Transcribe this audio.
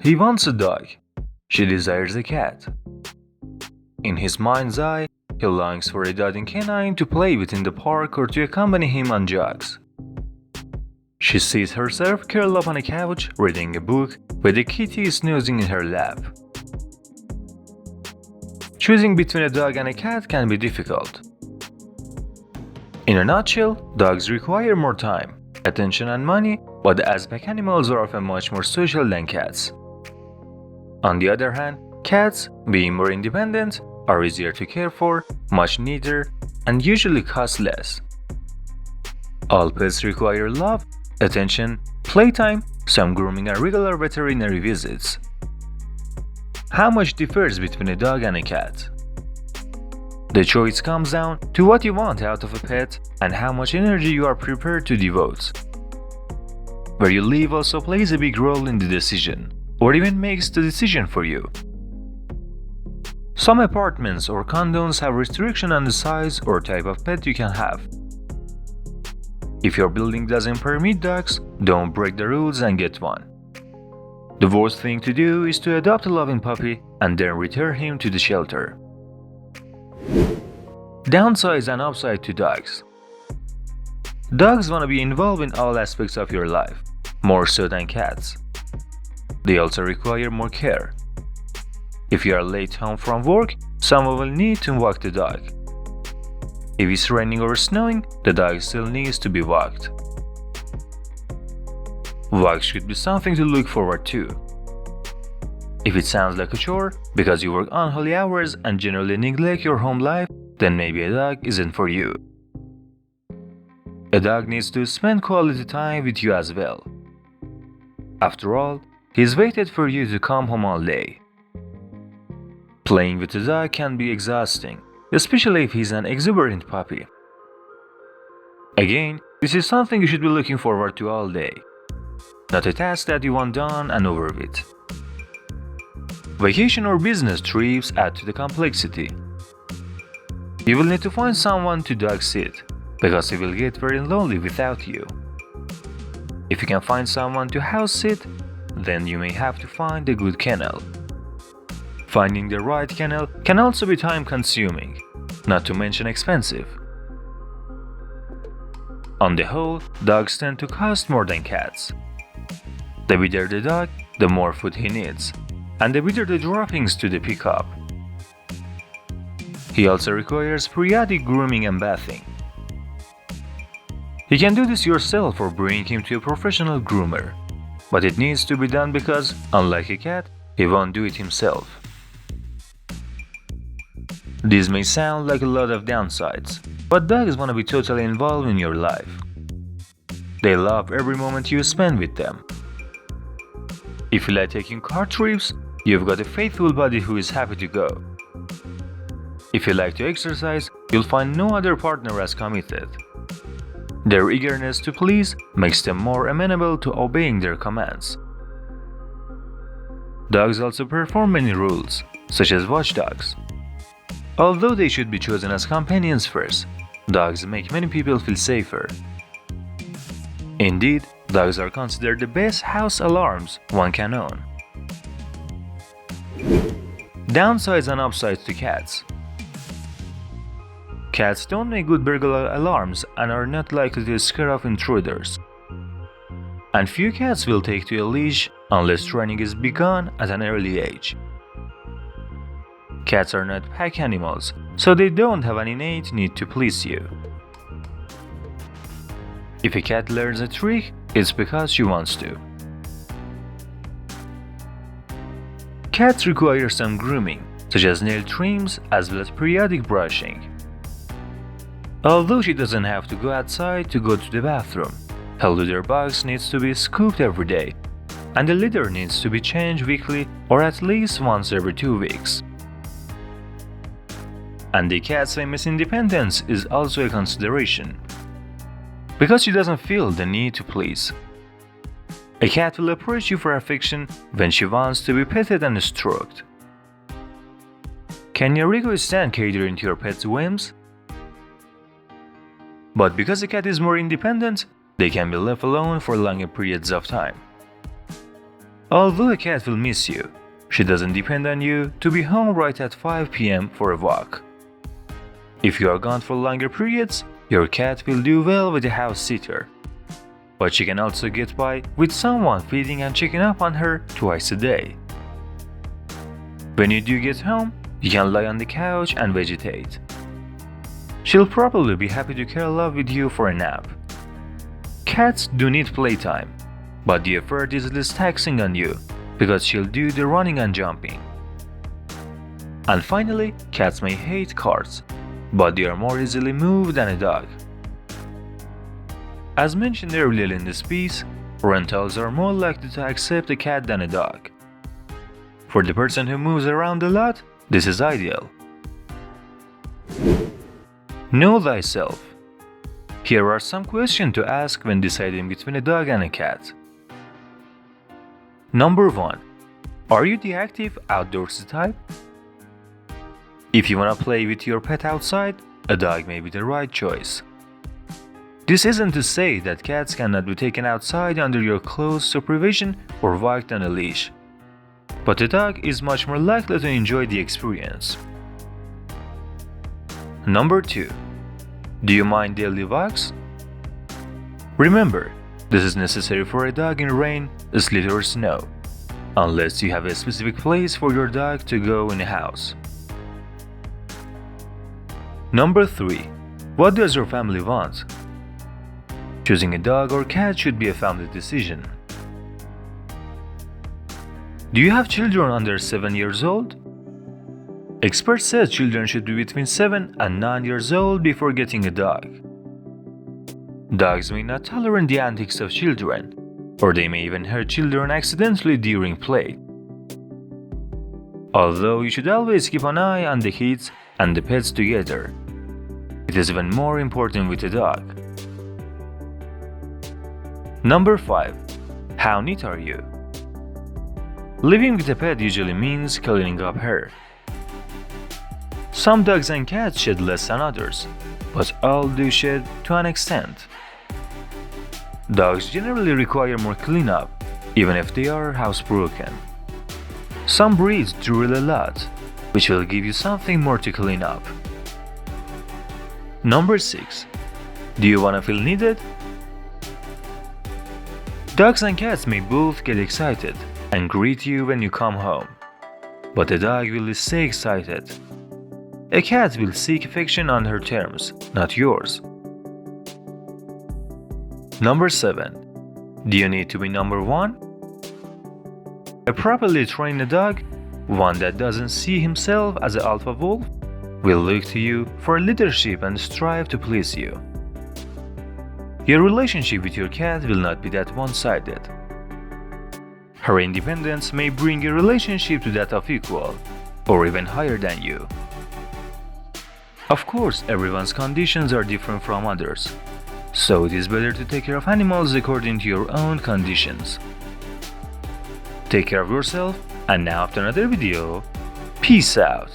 He wants a dog. She desires a cat. In his mind's eye, he longs for a doting canine to play with in the park or to accompany him on jogs. She sees herself curled up on a couch reading a book with a kitty snoozing in her lap. Choosing between a dog and a cat can be difficult. In a nutshell, dogs require more time, attention and money, but as pack animals are often much more social than cats. On the other hand, cats, being more independent, are easier to care for, much neater, and usually cost less. All pets require love, attention, playtime, some grooming and regular veterinary visits. How much differs between a dog and a cat? The choice comes down to what you want out of a pet and how much energy you are prepared to devote. Where you live also plays a big role in the decision, or even makes the decision for you. Some apartments or condos have restriction on the size or type of pet you can have. If your building doesn't permit dogs, don't break the rules and get one. The worst thing to do is to adopt a loving puppy and then return him to the shelter. Downsides and upside to dogs. Dogs want to be involved in all aspects of your life, more so than cats. They also require more care. If you are late home from work, someone will need to walk the dog. If it's raining or snowing, the dog still needs to be walked. Walks should be something to look forward to. If it sounds like a chore because you work unholy hours and generally neglect your home life, then maybe a dog isn't for you. A dog needs to spend quality time with you as well. After all, he's waited for you to come home all day. Playing with a dog can be exhausting, especially if he's an exuberant puppy. Again, this is something you should be looking forward to all day, not a task that you want done and over with. Vacation or business trips add to the complexity. You will need to find someone to dog sit, because he will get very lonely without you. If you can find someone to house sit, then you may have to find a good kennel. Finding the right kennel can also be time consuming, not to mention expensive. On the whole, dogs tend to cost more than cats. The bigger the dog, the more food he needs, and the bigger the droppings to the pickup. He also requires periodic grooming and bathing. You can do this yourself or bring him to a professional groomer, but it needs to be done because, unlike a cat, he won't do it himself. These may sound like a lot of downsides, but dogs want to be totally involved in your life. They love every moment you spend with them. If you like taking car trips, you've got a faithful buddy who is happy to go. If you like to exercise, you'll find no other partner as committed. Their eagerness to please makes them more amenable to obeying their commands. Dogs also perform many rules, such as watchdogs. Although they should be chosen as companions first, dogs make many people feel safer. Indeed, dogs are considered the best house alarms one can own. Downsides and upsides to cats. Cats don't make good burglar alarms and are not likely to scare off intruders. And few cats will take to a leash unless training is begun at an early age. Cats are not pack animals, so they don't have an innate need to please you. If a cat learns a trick, it's because she wants to. Cats require some grooming, such as nail trims as well as periodic brushing. Although she doesn't have to go outside to go to the bathroom, her litter box needs to be scooped every day, and the litter needs to be changed weekly or at least once every 2 weeks. And the cat's famous independence is also a consideration, because she doesn't feel the need to please. A cat will approach you for affection when she wants to be petted and stroked. Can your ego stand catering to your pet's whims? But because a cat is more independent, they can be left alone for longer periods of time. Although a cat will miss you, she doesn't depend on you to be home right at 5 p.m. for a walk. If you are gone for longer periods, your cat will do well with a house sitter. But she can also get by with someone feeding and checking up on her twice a day. When you do get home, you can lie on the couch and vegetate. She'll probably be happy to curl up with you for a nap. Cats do need playtime, but the effort is less taxing on you because she'll do the running and jumping. And finally, cats may hate cars, but they are more easily moved than a dog. As mentioned earlier in this piece, rentals are more likely to accept a cat than a dog. For the person who moves around a lot, this is ideal. Know thyself. Here are some questions to ask when deciding between a dog and a cat. Number 1. Are you the active, outdoorsy type? If you want to play with your pet outside, a dog may be the right choice. This isn't to say that cats cannot be taken outside under your close supervision or walked on a leash, but a dog is much more likely to enjoy the experience. Number 2. Do you mind daily walks? Remember, this is necessary for a dog in rain, sleet or snow, unless you have a specific place for your dog to go in a house. Number 3. What does your family want? Choosing a dog or cat should be a family decision. Do you have children under 7 years old? Experts said children should be between 7 and 9 years old before getting a dog. Dogs may not tolerate the antics of children, or they may even hurt children accidentally during play. Although you should always keep an eye on the kids and the pets together, it is even more important with a dog. Number 5. How neat are you? Living with a pet usually means cleaning up hair. Some dogs and cats shed less than others, but all do shed to an extent. Dogs generally require more cleanup, even if they are housebroken. Some breeds drool a lot, which will give you something more to clean up. Number 6. Do you want to feel needed? Dogs and cats may both get excited and greet you when you come home, but a dog will stay excited. A cat will seek affection on her terms, not yours. Number 7. Do you need to be number 1? A properly trained dog, one that doesn't see himself as an alpha wolf, will look to you for leadership and strive to please you. Your relationship with your cat will not be that one-sided. Her independence may bring your relationship to that of equal, or even higher than you. Of course, everyone's conditions are different from others, so it is better to take care of animals according to your own conditions. Take care of yourself, and now after another video, peace out.